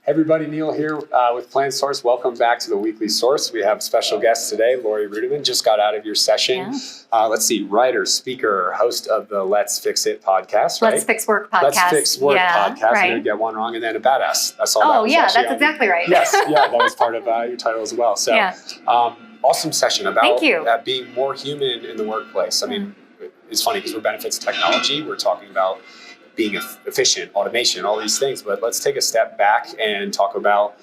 Hey everybody, Neil here with PlanSource. Welcome back to the Weekly Source. We have special guests today. Laurie Ruettimann just got out of your session. Yeah. Let's see, writer, speaker, host of the Let's Fix It podcast, right? Let's Fix Work podcast. Let's Fix Work podcast. Right. I didn't get one wrong. And then a badass. I saw that. Oh, yeah, that's exactly right. Yes, yeah, that was part of your title as well. So, yeah. Awesome session about Thank you. Being more human in the workplace. I mean, it's funny because we're benefits technology. We're talking about being efficient, automation, all these things. But let's take a step back and talk about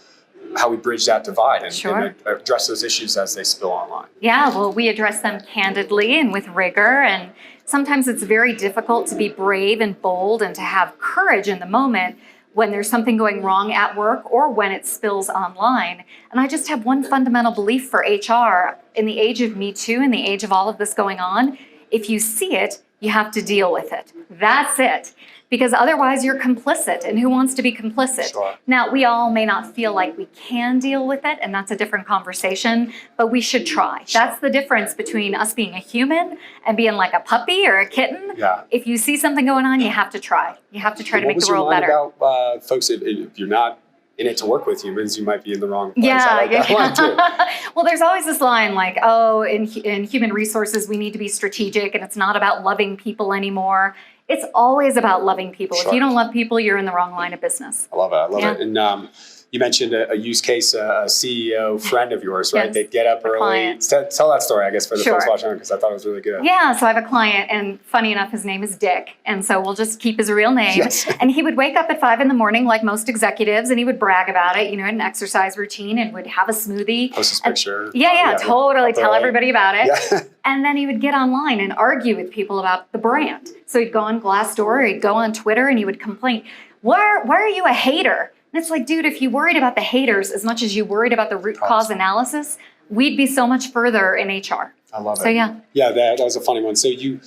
how we bridge that divide and address those issues as they spill online. Yeah, well, we address them candidly and with rigor. And sometimes it's very difficult to be brave and bold and to have courage in the moment when there's something going wrong at work or when it spills online. And I just have one fundamental belief for HR. In the age of Me Too, in the age of all of this going on, if you see it, you have to deal with it. That's it. Because otherwise you're complicit, and who wants to be complicit? Sure. Now, we all may not feel like we can deal with it, and that's a different conversation, but we should try. Sure. That's the difference between us being a human and being like a puppy or a kitten. Yeah. If you see something going on, you have to try. You have to try to make the world better. What was your line about folks, if you're not in it to work with humans, you might be in the wrong place? Yeah, I like that line too. Well, there's always this line like, oh, in human resources, we need to be strategic, and it's not about loving people anymore. It's always about loving people. Sure. If you don't love people, you're in the wrong line of business. I love it. I love it. And you mentioned a use case, a CEO friend of yours, right? Yes. They'd get up early. Tell that story, I guess, for the Sure. folks watching on, because I thought it was really good. Yeah, so I have a client, and funny enough, his name is Dick, and so we'll just keep his real name. Yes. And he would wake up at 5 a.m, like most executives, and he would brag about it, an exercise routine, and would have a smoothie. Post his picture. Yeah, totally. Tell everybody about it. Yeah. And then he would get online and argue with people about the brand. So he'd go on Glassdoor, or he'd go on Twitter, and he would complain, why are you a hater? And it's like, dude, if you worried about the haters as much as you worried about the root cause analysis, we'd be so much further in HR. I love it. So yeah. Yeah, that was a funny one. So you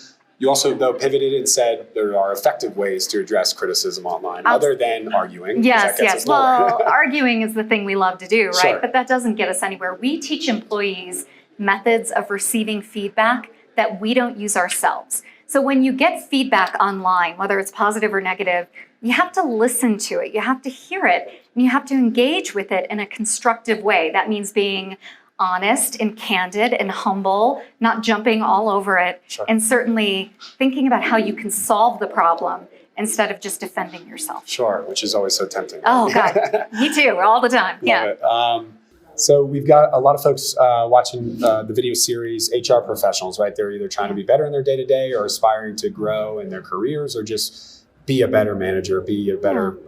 also, though, pivoted and said there are effective ways to address criticism online other than arguing. Yes. Well, arguing is the thing we love to do, right? Sure. But that doesn't get us anywhere. We teach employees methods of receiving feedback that we don't use ourselves. So when you get feedback online, whether it's positive or negative, you have to listen to it, you have to hear it, and you have to engage with it in a constructive way. That means being honest and candid and humble, not jumping all over it, Sure. and certainly thinking about how you can solve the problem instead of just defending yourself. Sure, which is always so tempting. Oh, God. Me too, all the time. Love it. So we've got a lot of folks watching the video series, HR professionals, right? They're either trying to be better in their day-to-day or aspiring to grow in their careers or just be a better manager, be a better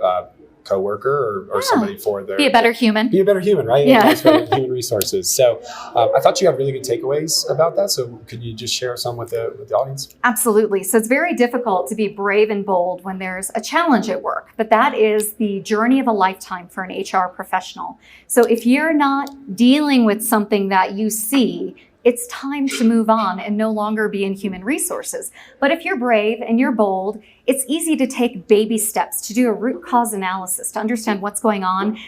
coworker or somebody for their... Be a better human. Be a better human, right? Yeah. That's for human resources. So I thought you had really good takeaways about that. So could you just share some with the audience? Absolutely. So it's very difficult to be brave and bold when there's a challenge at work, but that is the journey of a lifetime for an HR professional. So if you're not dealing with something that you see, it's time to move on and no longer be in human resources. But if you're brave and you're bold, it's easy to take baby steps, to do a root cause analysis, to understand what's going on,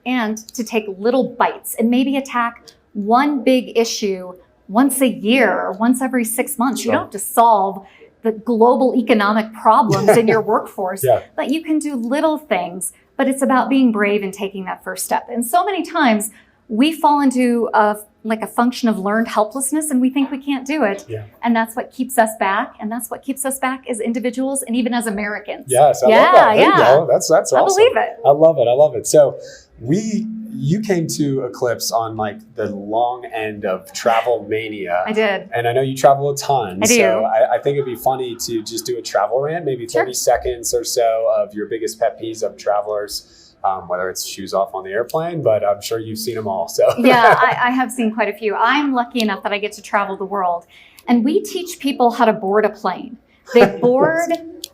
and to take little bites and maybe attack one big issue once a year or once every 6 months. Sure. You don't have to solve the global economic problems in your workforce, but you can do little things. But it's about being brave and taking that first step. And so many times we fall into a function of learned helplessness, and we think we can't do it. Yeah. And that's what keeps us back. And that's what keeps us back as individuals and even as Americans. Yes, I love that. There you go. That's awesome. I believe it. I love it. So you came to Eclipse on the long end of travel mania. I did. And I know you travel a ton. I do. So I think it'd be funny to just do a travel rant, maybe 30 seconds or so of your biggest pet peeves of travelers. Whether it's shoes off on the airplane, but I'm sure you've seen them all. So yeah, I have seen quite a few. I'm lucky enough that I get to travel the world, and we teach people how to board a plane. They board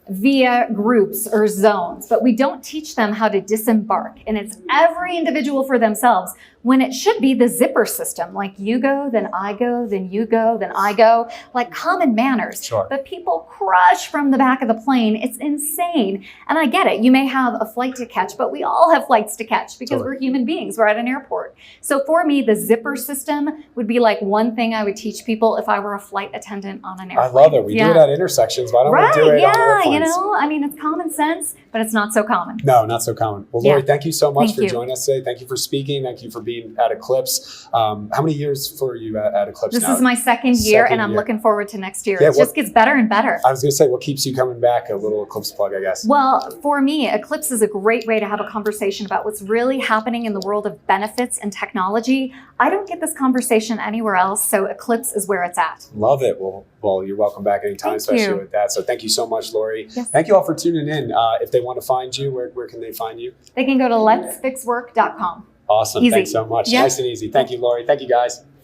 via groups or zones, but we don't teach them how to disembark. And it's every individual for themselves, when it should be the zipper system, like you go, then I go, then you go, then I go, like common manners. Sure. But people crush from the back of the plane. It's insane. And I get it. You may have a flight to catch, but we all have flights to catch because we're human beings. We're at an airport. So for me, the zipper system would be like one thing I would teach people if I were a flight attendant on an airplane. I love it. We do it at intersections. Why don't we do it on airplanes? I mean, it's common sense, but it's not so common. No, not so common. Well, Laurie, Yeah. thank you so much Thank for you. joining us today. Thank you for speaking. Thank you for being at Eclipse. How many years for you at Eclipse This now? is my second year, Second and I'm year. looking forward to next year. Yeah, It just gets better and better. I was going to say, what keeps you coming back? A little Eclipse plug, I guess. Well, for me, Eclipse is a great way to have a conversation about what's really happening in the world of benefits and technology. I don't get this conversation anywhere else, so Eclipse is where it's at. Love it. Well, you're welcome back anytime, Thank especially you. with that. So thank you so much, Laurie. Yes. Thank you all for tuning in. If they want to find you, where can they find you? They can go to letsfixwork.com. Awesome. Easy. Thanks so much. Yeah. Nice and easy. Thank you, Laurie. Thank you, guys.